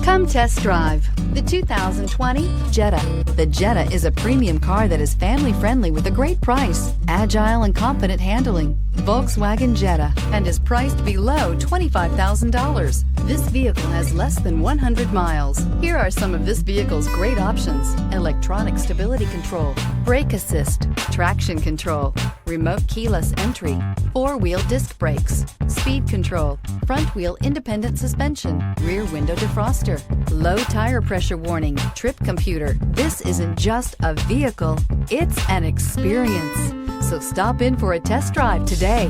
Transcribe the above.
Come test drive the 2020 Jetta. The Jetta is a premium car that is family-friendly with a great price, agile and confident handling. Volkswagen Jetta, and is priced below $25,000. This vehicle has less than 100 miles. Here are some of this vehicle's great options: electronic stability control, brake assist, traction control, remote keyless entry, four-wheel disc brakes, speed control, front wheel independent suspension, rear window defroster, low tire pressure warning, trip computer. This isn't just a vehicle, it's an experience. So stop in for a test drive today.